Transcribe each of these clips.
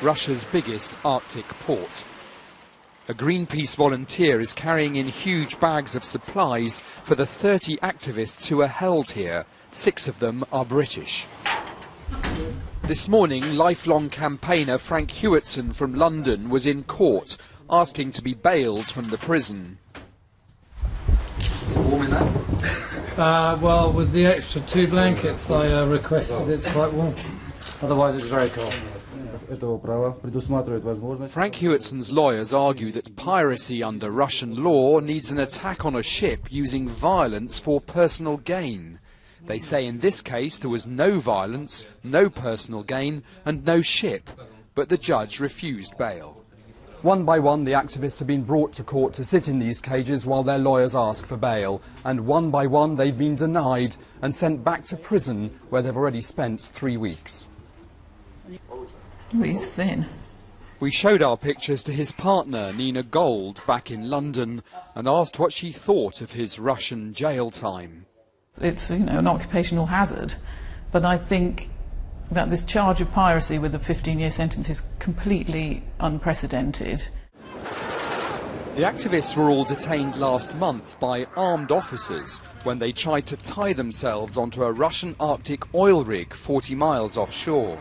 Russia's biggest Arctic port. A Greenpeace volunteer is carrying in huge bags of supplies for the 30 activists who are held here. 6 of them are British. This morning, lifelong campaigner Frank Hewitson from London was in court, asking to be bailed from the prison. Is it warm in there? Well, with the extra 2 blankets I requested, it's quite warm. Otherwise it's very cold. Frank Hewitson's lawyers argue that piracy under Russian law needs an attack on a ship using violence for personal gain. They say in this case there was no violence, no personal gain and no ship, but the judge refused bail. One by one, the activists have been brought to court to sit in these cages while their lawyers ask for bail. And one by one, they've been denied and sent back to prison, where they've already spent 3 weeks. He's thin. We showed our pictures to his partner, Nina Gold, back in London, and asked what she thought of his Russian jail time. It's, an occupational hazard, but I think that this charge of piracy with a 15-year sentence is completely unprecedented. The activists were all detained last month by armed officers when they tried to tie themselves onto a Russian Arctic oil rig 40 miles offshore.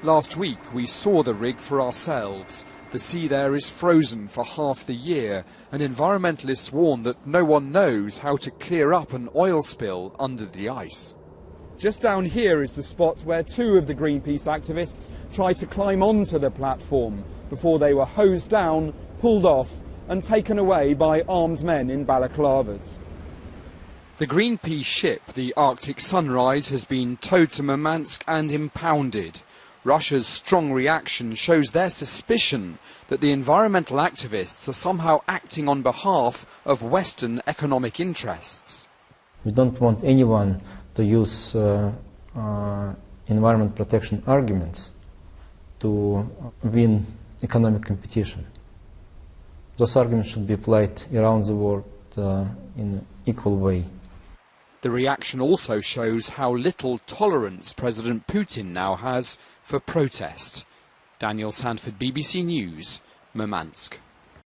Last week we saw the rig for ourselves. The sea there is frozen for half the year, and environmentalists warn that no one knows how to clear up an oil spill under the ice. Just down here is the spot where 2 of the Greenpeace activists tried to climb onto the platform before they were hosed down, pulled off and taken away by armed men in balaclavas. The Greenpeace ship, the Arctic Sunrise, has been towed to Murmansk and impounded. Russia's strong reaction shows their suspicion that the environmental activists are somehow acting on behalf of Western economic interests. We don't want anyone to use environment protection arguments to win economic competition. Those arguments should be applied around the world in an equal way. The reaction also shows how little tolerance President Putin now has for protest. Daniel Sanford, BBC News, Murmansk.